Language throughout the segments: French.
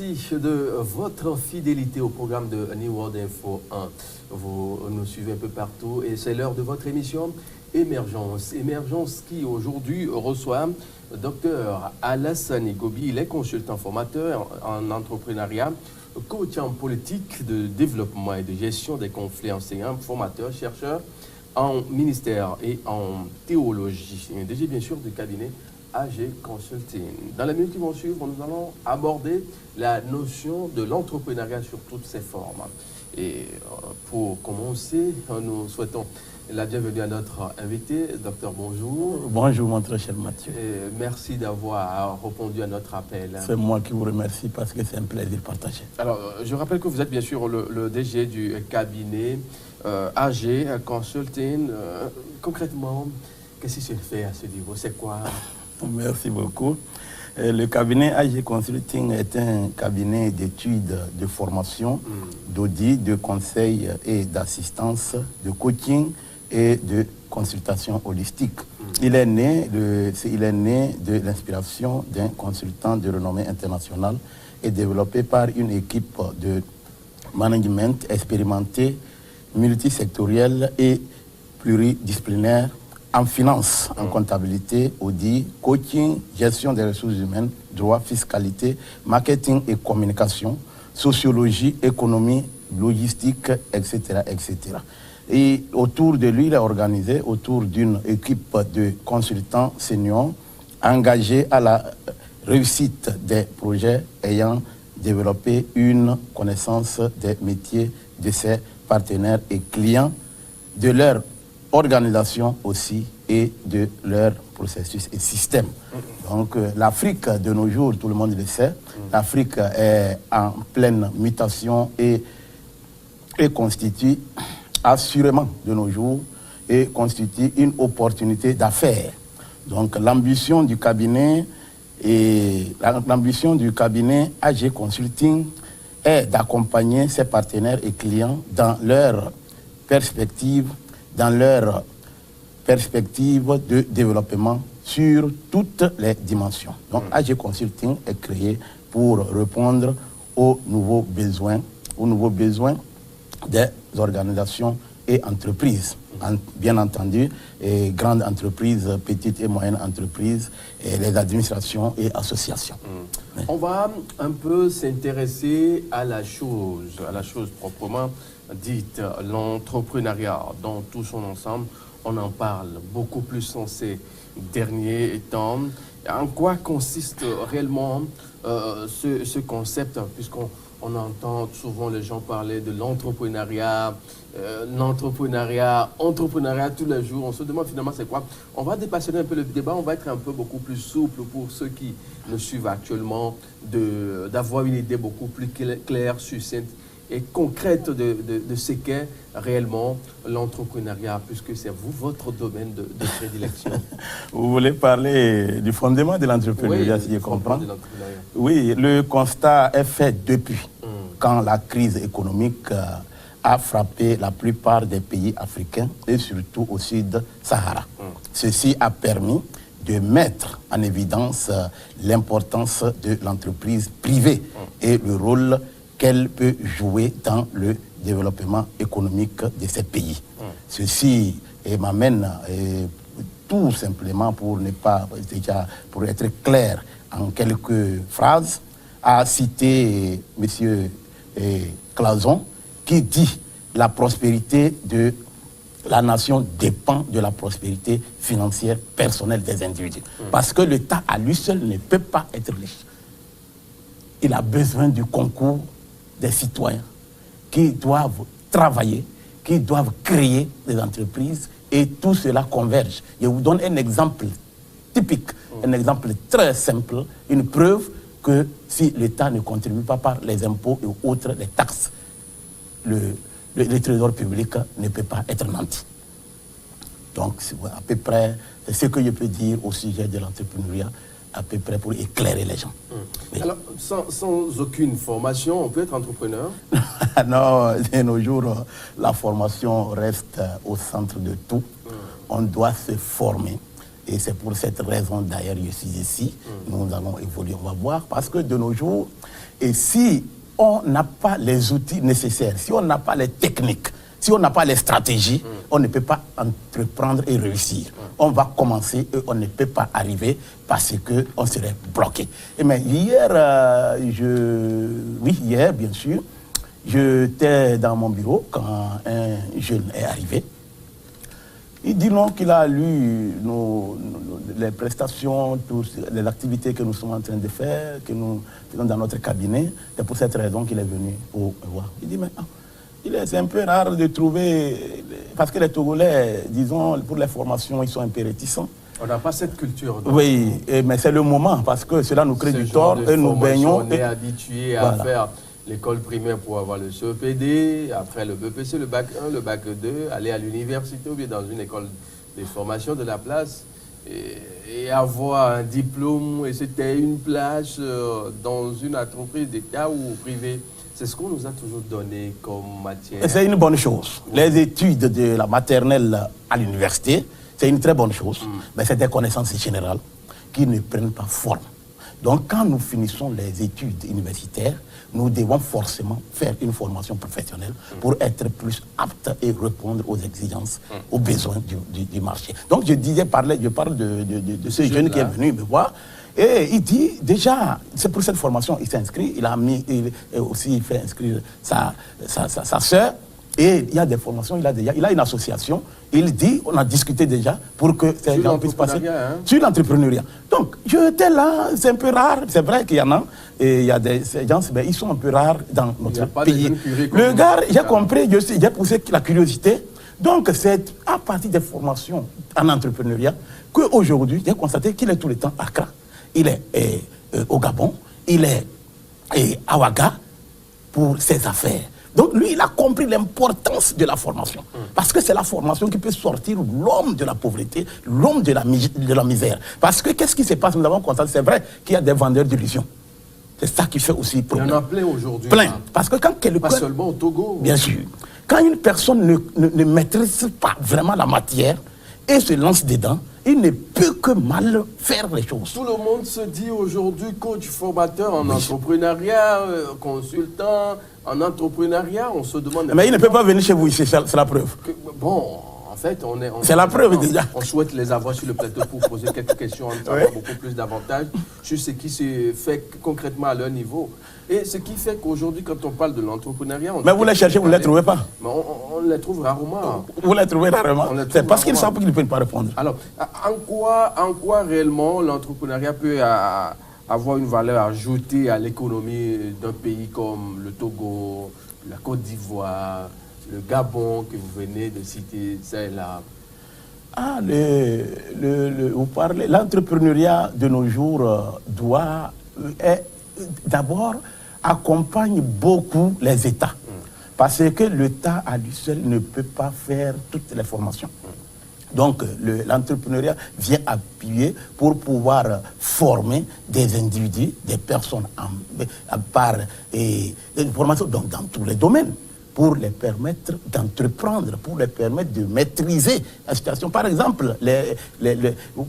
merci de votre fidélité au programme de New World Info 1. Vous nous suivez un peu partout et c'est l'heure de votre émission Émergence. Émergence qui aujourd'hui reçoit Dr Alassane Gobi. Il est consultant formateur en entrepreneuriat, coach en politique de développement et de gestion des conflits, enseignant, formateur, chercheur en ministère et en théologie. DG bien sûr du cabinet AG Consulting. Dans les minutes qui vont suivre, nous allons aborder la notion de l'entrepreneuriat sur toutes ses formes. Et pour commencer, nous souhaitons la bienvenue à notre invité. Docteur, bonjour. Bonjour, mon très cher Mathieu. Et merci d'avoir répondu à notre appel. C'est moi qui vous remercie parce que c'est un plaisir partagé. Alors, je rappelle que vous êtes bien sûr le DG du cabinet AG Consulting. Concrètement, qu'est-ce qui se fait à ce niveau? C'est quoi? Merci beaucoup. Le cabinet AG Consulting est un cabinet d'études, de formation, d'audit, de conseil et d'assistance, de coaching et de consultation holistique. Il est né de l'inspiration d'un consultant de renommée internationale et développé par une équipe de management expérimentée, multisectorielle et pluridisciplinaire en finance, en comptabilité, audit, coaching, gestion des ressources humaines, droit, fiscalité, marketing et communication, sociologie, économie, logistique, etc., etc. Et autour de lui, il est organisé autour d'une équipe de consultants seniors engagés à la réussite des projets ayant développé une connaissance des métiers de ses partenaires et clients, de leur organisation aussi et de leur processus et système. Donc l'Afrique de nos jours, tout le monde le sait, l'Afrique est en pleine mutation et constitue assurément de nos jours et constitue une opportunité d'affaires. Donc l'ambition du cabinet AG Consulting est d'accompagner ses partenaires et clients dans leur perspective de développement sur toutes les dimensions. Donc AG Consulting est créé pour répondre aux nouveaux besoins des organisations et entreprises. Bien entendu, et grandes entreprises, petites et moyennes entreprises, et les administrations et associations. On va un peu s'intéresser à la chose proprement dite, l'entrepreneuriat dans tout son ensemble. On en parle beaucoup plus en ces derniers temps. En quoi consiste réellement ce concept, puisqu'on entend souvent les gens parler de l'entrepreneuriat, entrepreneuriat tous les jours. On se demande finalement c'est quoi. On va dépassionner un peu le débat, on va être un peu beaucoup plus souple pour ceux qui nous suivent actuellement, d'avoir une idée beaucoup plus claire, succincte et concrète de ce qu'est réellement l'entrepreneuriat, puisque c'est votre domaine de prédilection. Vous voulez parler du fondement de l'entrepreneuriat, oui, si je comprends? Oui, le constat est fait depuis quand la crise économique a frappé la plupart des pays africains et surtout au Sud-Sahara. Ceci a permis de mettre en évidence l'importance de l'entreprise privée et le rôle qu'elle peut jouer dans le développement économique de ces pays. Ceci m'amène tout simplement pour être clair en quelques phrases à citer M. Clason qui dit la prospérité de la nation dépend de la prospérité financière personnelle des individus. Parce que l'État à lui seul ne peut pas être riche. Il a besoin du concours des citoyens qui doivent travailler, qui doivent créer des entreprises et tout cela converge. Je vous donne un exemple typique, un exemple très simple, une preuve que si l'État ne contribue pas par les impôts et autres, les taxes, le trésor public ne peut pas être nanti. Donc c'est à peu près ce que je peux dire au sujet de l'entrepreneuriat, à peu près pour éclairer les gens. Oui. Alors, sans aucune formation, on peut être entrepreneur? Non, de nos jours, la formation reste au centre de tout. On doit se former. Et c'est pour cette raison, d'ailleurs, je suis ici. Nous allons évoluer, on va voir. Parce que de nos jours, et si on n'a pas les outils nécessaires, si on n'a pas les techniques, si on n'a pas les stratégies, on ne peut pas entreprendre et réussir. On va commencer et on ne peut pas arriver parce qu'on serait bloqué. Et mais hier, hier, bien sûr, j'étais dans mon bureau quand un jeune est arrivé. Il dit non, qu'il a lu les prestations, les activités que nous sommes en train de faire, que nous faisons dans notre cabinet. C'est pour cette raison qu'il est venu pour me voir. Il dit, mais c'est un peu rare de trouver, parce que les Togolais, disons, pour les formations, ils sont un peu réticents. On n'a pas cette culture. Donc. Oui, mais c'est le moment, parce que cela nous crée du tort et nous baignons. On est habitué à faire l'école primaire pour avoir le CEPD, après le BPC, le bac 1, le bac 2, aller à l'université ou bien dans une école de formation de la place et avoir un diplôme, et c'était une place dans une entreprise d'État ou privée. C'est ce qu'on nous a toujours donné comme matière. C'est une bonne chose. Oui. Les études de la maternelle à l'université, c'est une très bonne chose, mais c'est des connaissances générales qui ne prennent pas forme. Donc quand nous finissons les études universitaires, nous devons forcément faire une formation professionnelle pour être plus aptes et répondre aux exigences, aux besoins du marché. Donc je parle de ce jeune qui est venu me voir. Et il dit, déjà, c'est pour cette formation, il s'est inscrit, il a aussi fait inscrire sa sœur. Et il y a des formations, il a une association. Il dit, on a discuté déjà pour que ces gens puissent passer sur l'entrepreneuriat. Donc, j'étais là, c'est un peu rare, c'est vrai qu'il y en a. Et il y a des gens, mais ils sont un peu rares dans notre pays. Le gars, j'ai compris, j'ai poussé la curiosité. Donc, c'est à partir des formations en entrepreneuriat qu'aujourd'hui, j'ai constaté qu'il est tout le temps à Accra. Il est au Gabon, il est à Ouaga pour ses affaires. Donc lui, il a compris l'importance de la formation. Parce que c'est la formation qui peut sortir l'homme de la pauvreté, l'homme de la misère. Parce que qu'est-ce qui se passe? Nous avons constaté, c'est vrai qu'il y a des vendeurs d'illusions. C'est ça qui fait aussi problème. Il y en a plein aujourd'hui. Plein. Parce que quand quelqu'un... Pas seulement au Togo. Bien sûr. Quand une personne ne maîtrise pas vraiment la matière et se lance dedans, il ne peut que mal faire les choses. Tout le monde se dit aujourd'hui coach, formateur en entrepreneuriat, consultant en entrepreneuriat. On se demande... Mais il ne peut pas venir chez vous ici, c'est la preuve. Bon, en fait, c'est la preuve déjà. On souhaite les avoir sur le plateau pour poser quelques questions, en avoir beaucoup plus d'avantages sur ce qui se fait concrètement à leur niveau. Et ce qui fait qu'aujourd'hui, quand on parle de l'entrepreneuriat... Mais vous les cherchez, vous ne les trouvez pas. Mais on les trouve rarement. Vous les trouvez rarement. C'est parce qu'ils savent qu'ils ne peuvent pas répondre. Alors, en quoi réellement l'entrepreneuriat peut avoir une valeur ajoutée à l'économie d'un pays comme le Togo, la Côte d'Ivoire, le Gabon que vous venez de citer, celle-là? Vous parlez, l'entrepreneuriat de nos jours d'abord accompagne beaucoup les États. Parce que l'État à lui seul ne peut pas faire toutes les formations. Donc l'entrepreneuriat vient appuyer pour pouvoir former des individus, des personnes des formations dans tous les domaines, pour les permettre d'entreprendre, pour les permettre de maîtriser la situation. Par exemple,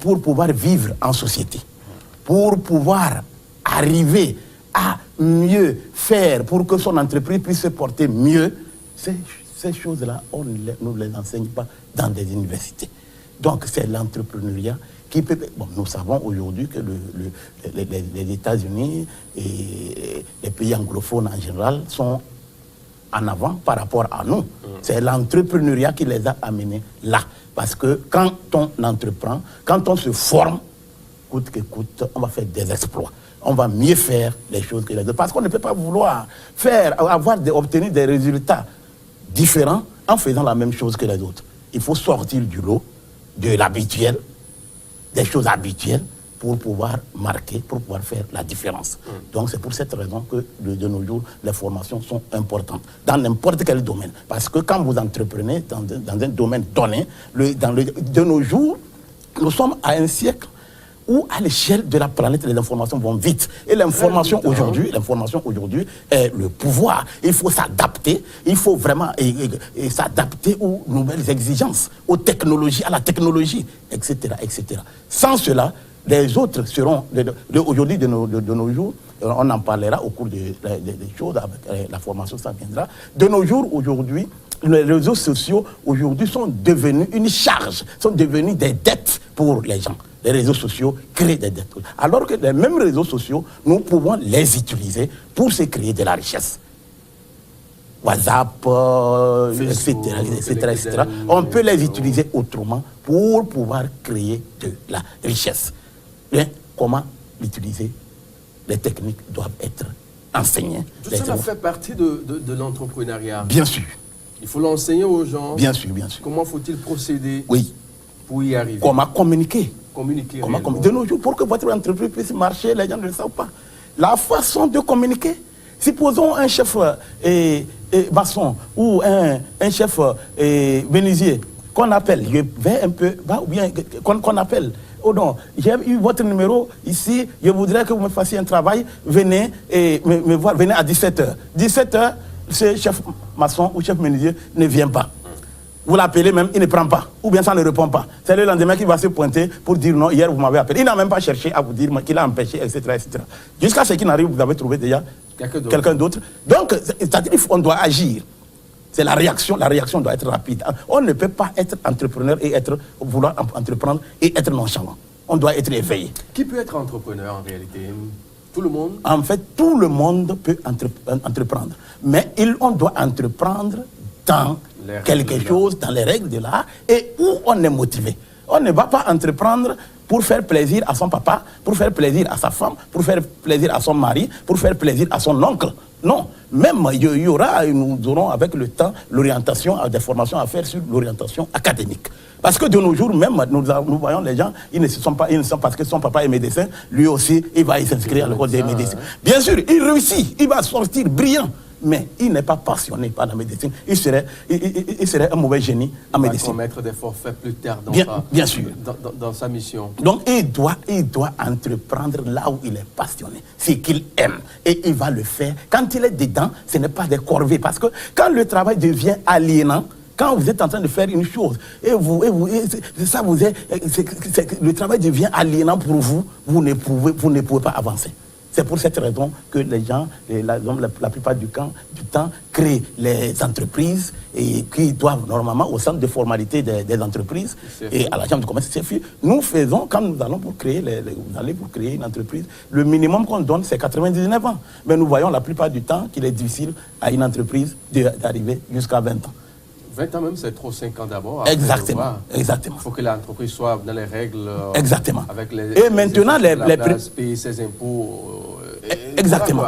pour pouvoir vivre en société, pour pouvoir arriver à mieux faire pour que son entreprise puisse se porter mieux, ces choses-là, on ne les enseigne pas dans des universités. Donc c'est l'entrepreneuriat qui peut... Bon, nous savons aujourd'hui que les États-Unis et les pays anglophones en général sont en avant par rapport à nous. C'est l'entrepreneuriat qui les a amenés là. Parce que quand on entreprend, quand on se forme, coûte que coûte, on va faire des exploits. On va mieux faire les choses que les autres. Parce qu'on ne peut pas vouloir obtenir des résultats différents en faisant la même chose que les autres. Il faut sortir du lot, de l'habituel, des choses habituelles, pour pouvoir marquer, pour pouvoir faire la différence. Donc c'est pour cette raison que de nos jours, les formations sont importantes, dans n'importe quel domaine. Parce que quand vous entreprenez dans un domaine donné, de nos jours, nous sommes à un siècle où à l'échelle de la planète, les informations vont vite. Et l'information aujourd'hui est le pouvoir. Il faut s'adapter, il faut vraiment s'adapter aux nouvelles exigences, aux technologies, à la technologie, etc., etc. Sans cela, les autres seront, aujourd'hui de nos jours, on en parlera au cours des choses, avec la formation, ça viendra. De nos jours, aujourd'hui, les réseaux sociaux, aujourd'hui, sont devenus une charge, sont devenus des dettes pour les gens. Les réseaux sociaux créent des dettes. Alors que les mêmes réseaux sociaux, nous pouvons les utiliser pour se créer de la richesse. WhatsApp, etc. On peut les utiliser autrement pour pouvoir créer de la richesse. Bien, comment l'utiliser? Les techniques doivent être enseignées. Tout ça fait partie de l'entrepreneuriat. Bien sûr. Il faut l'enseigner aux gens. Bien sûr, bien sûr. Comment faut-il procéder pour y arriver? Comment communiquer? De nos jours, pour que votre entreprise puisse marcher, les gens ne le savent pas. La façon de communiquer. Supposons un chef maçon ou un chef menuisier qu'on appelle, je vais un peu, ou bien qu'on appelle. Oh non, j'ai eu votre numéro ici, je voudrais que vous me fassiez un travail, venez me voir, venez à 17h. 17h, ce chef maçon ou chef menuisier ne vient pas. Vous l'appelez même, il ne prend pas, ou bien ça ne répond pas. C'est le lendemain qu'il va se pointer pour dire non, hier vous m'avez appelé. Il n'a même pas cherché à vous dire qu'il a empêché, etc. etc. Jusqu'à ce qu'il n'arrive, vous avez trouvé déjà quelqu'un d'autre. Donc, c'est-à-dire qu'on doit agir. C'est la réaction doit être rapide. On ne peut pas être entrepreneur et vouloir entreprendre et être nonchalant. On doit être éveillé. Qui peut être entrepreneur en réalité? Tout le monde? En fait, tout le monde peut entreprendre. Mais on doit entreprendre dans quelque chose, dans les règles de l'art, et où on est motivé. On ne va pas entreprendre pour faire plaisir à son papa, pour faire plaisir à sa femme, pour faire plaisir à son mari, pour faire plaisir à son oncle. Non, même nous aurons avec le temps l'orientation, des formations à faire sur l'orientation académique. Parce que de nos jours même, nous voyons les gens, ils ne sont parce que son papa est médecin, lui aussi, il va s'inscrire à l'école des médecins. Bien sûr, il réussit, il va sortir brillant. Mais il n'est pas passionné par la médecine. Il serait un mauvais génie en médecine. Il va commettre des forfaits plus tard dans sa mission. Donc il doit entreprendre là où il est passionné, ce qu'il aime. Et il va le faire. Quand il est dedans, ce n'est pas des corvées. Parce que quand le travail devient aliénant, quand vous êtes en train de faire une chose, le travail devient aliénant pour vous, vous ne pouvez pas avancer. C'est pour cette raison que les gens, la plupart du temps, créent les entreprises et qui doivent normalement au centre de formalité des entreprises et à la chambre de commerce. Nous faisons, quand nous allons pour créer, pour créer une entreprise, le minimum qu'on donne, c'est 99 ans. Mais nous voyons la plupart du temps qu'il est difficile à une entreprise d'arriver jusqu'à 20 ans. 20 ans même, c'est trop, 5 ans d'abord. Exactement. Il faut que l'entreprise soit dans les règles. Exactement. Avec et maintenant, payer ses impôts. Exactement.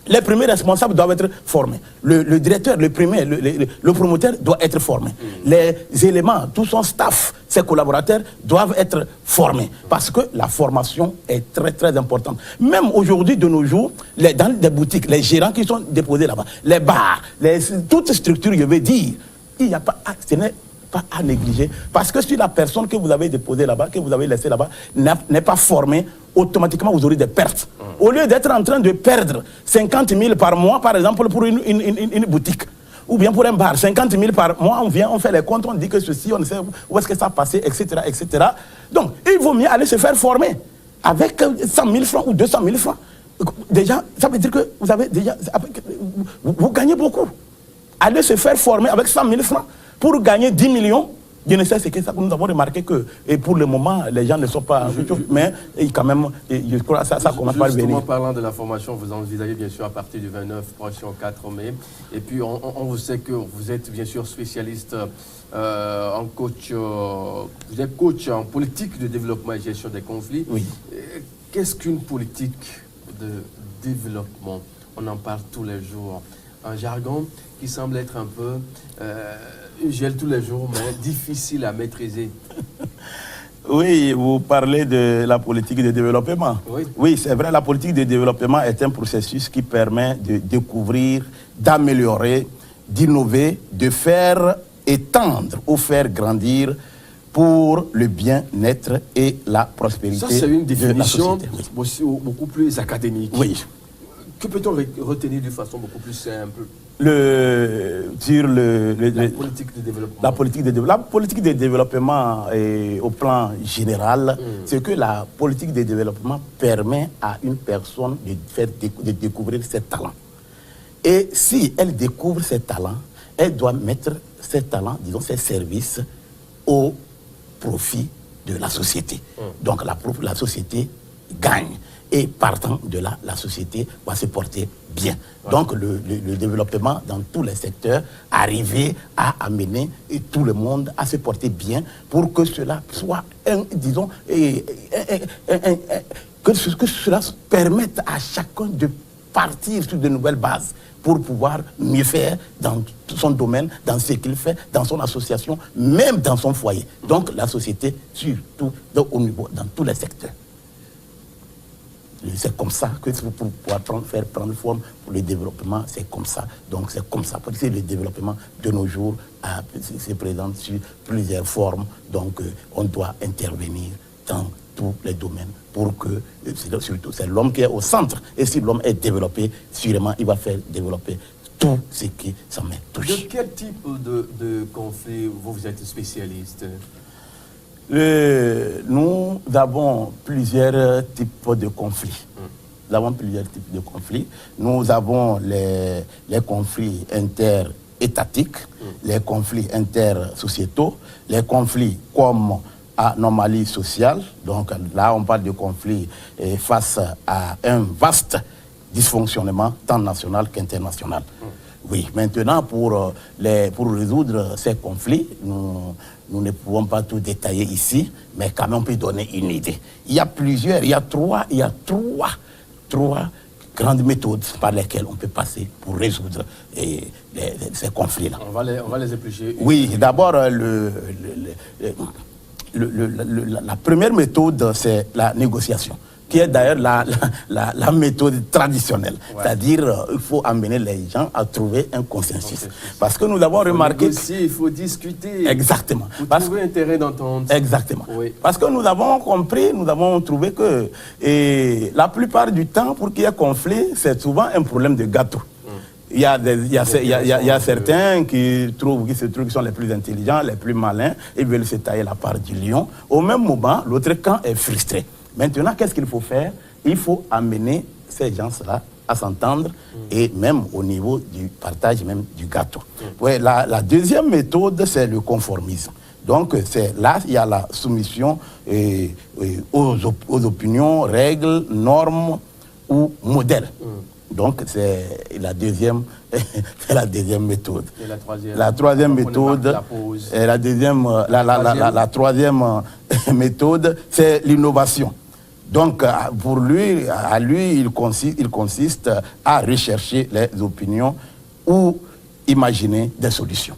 Les premiers responsables doivent être formés. Le directeur, le promoteur doit être formé. Les éléments, tout son staff, ses collaborateurs doivent être formés. Parce que la formation est très, très importante. Même aujourd'hui, de nos jours, dans des boutiques, les gérants qui sont déposés là-bas, les bars, toute structure, je veux dire, ce n'est pas à négliger. Parce que si la personne que vous avez déposée là-bas, que vous avez laissée là-bas, n'est pas formée, automatiquement vous aurez des pertes. Au lieu d'être en train de perdre 50 000 par mois, par exemple, pour une boutique, ou bien pour un bar, 50 000 par mois, on fait les comptes, on dit que ceci, on sait où est-ce que ça a passé, etc., etc. Donc, il vaut mieux aller se faire former avec 100 000 francs ou 200 000 francs. Déjà, ça veut dire que vous gagnez beaucoup. Aller se faire former avec 100 000 francs pour gagner 10 millions, je ne sais ce que ça. Nous avons remarqué que, et pour le moment, les gens ne sont pas... mais quand même, je crois que ça commence par venir. Justement, parlant de la formation, vous envisagez bien sûr à partir du 29 prochain 4 mai. Et puis, on vous sait que vous êtes bien sûr spécialiste en coach, vous êtes coach en politique de développement et gestion des conflits. Oui. Qu'est-ce qu'une politique de développement? On en parle tous les jours. Un jargon qui semble être un peu gel tous les jours, mais difficile à maîtriser. Oui, vous parlez de la politique de développement. Oui, c'est vrai, la politique de développement est un processus qui permet de découvrir, d'améliorer, d'innover, de faire étendre ou faire grandir pour le bien-être et la prospérité. Ça, c'est une définition de la société. Beaucoup plus académique. Oui. Que peut-on retenir de façon beaucoup plus simple? Sur la politique de développement. La politique de développement au plan général, c'est que la politique de développement permet à une personne de découvrir ses talents. Et si elle découvre ses talents, elle doit mettre ses talents, disons ses services, au profit de la société. Donc la société gagne. Et partant de là, la société va se porter bien. Donc le développement dans tous les secteurs, arriver à amener tout le monde à se porter bien pour que cela soit, disons, que cela permette à chacun de partir sur de nouvelles bases pour pouvoir mieux faire dans son domaine, dans ce qu'il fait, dans son association, même dans son foyer. Donc la société, surtout au niveau, dans tous les secteurs. C'est comme ça que pour pouvoir prendre forme pour le développement, c'est comme ça. Donc c'est comme ça. Parce que le développement de nos jours se présente sur plusieurs formes. Donc on doit intervenir dans tous les domaines pour que, surtout c'est l'homme qui est au centre. Et si l'homme est développé, sûrement il va faire développer tout ce qui s'en met touche. De quel type de conflit vous êtes spécialiste? Nous avons plusieurs types de conflits. Nous avons plusieurs types de conflits. Nous avons les conflits interétatiques, les conflits intersociétaux, les conflits comme anomalie sociale. Donc là, on parle de conflits face à un vaste dysfonctionnement tant national qu'international. Oui, maintenant, pour résoudre ces conflits, nous ne pouvons pas tout détailler ici, mais quand même on peut donner une idée. Il y a trois grandes méthodes par lesquelles on peut passer pour résoudre ces conflits-là. On va les éplucher. Oui, d'abord, la première méthode, c'est la négociation, qui est d'ailleurs la méthode traditionnelle. Ouais. C'est-à-dire, il faut amener les gens à trouver un consensus. Parce que nous avons remarqué... Il faut discuter. Exactement. Pour trouver un terrain d'entente. Exactement. Oui. Parce que nous avons compris, nous avons trouvé que la plupart du temps, pour qu'il y ait conflit, c'est souvent un problème de gâteau. Il y a certains qui sont les plus intelligents, les plus malins, ils veulent se tailler la part du lion. Au même moment, l'autre camp est frustré. Maintenant, qu'est-ce qu'il faut faire? Il faut amener ces gens-là à s'entendre et même au niveau du partage même du gâteau. Ouais, la deuxième méthode, c'est le conformisme. Donc, là, il y a la soumission aux opinions, règles, normes ou modèles. Donc, c'est la deuxième méthode. Et la troisième? La troisième méthode, la troisième méthode, c'est l'innovation. Donc, pour lui, il consiste à rechercher les opinions ou imaginer des solutions.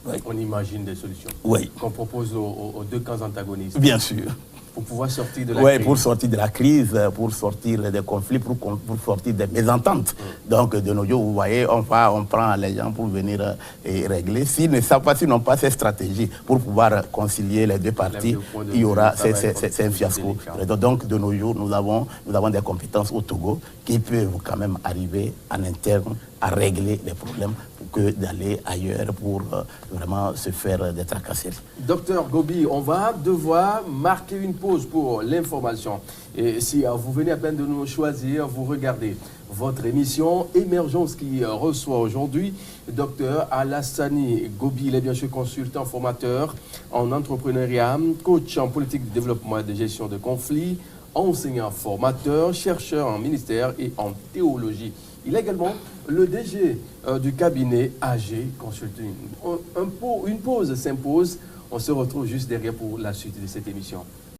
Oui. On imagine des solutions. Oui. Qu'on propose aux deux camps antagonistes. Bien sûr. Pour pouvoir sortir de la crise. Oui, pour sortir de la crise, pour sortir des conflits, pour sortir des mésententes. Donc, de nos jours, vous voyez, on prend les gens pour venir régler. S'ils ne savent pas, s'ils n'ont pas ces stratégies pour pouvoir concilier les deux parties, il y aura, c'est un fiasco. Donc, de nos jours, nous avons des compétences au Togo qui peuvent quand même arriver en interne à régler les problèmes que d'aller ailleurs pour vraiment se faire des tracasseries. Docteur Gobi, on va devoir marquer une pause pour l'information. Et si vous venez à peine de nous choisir, vous regardez votre émission Émergence qui reçoit aujourd'hui Docteur Alassani Gobi. Il est bien sûr consultant, formateur en entrepreneuriat, coach en politique de développement et de gestion de conflits, enseignant, formateur, chercheur en ministère et en théologie. Il est également le DG du cabinet AG Consulting. Une pause s'impose. On se retrouve juste derrière pour la suite de cette émission.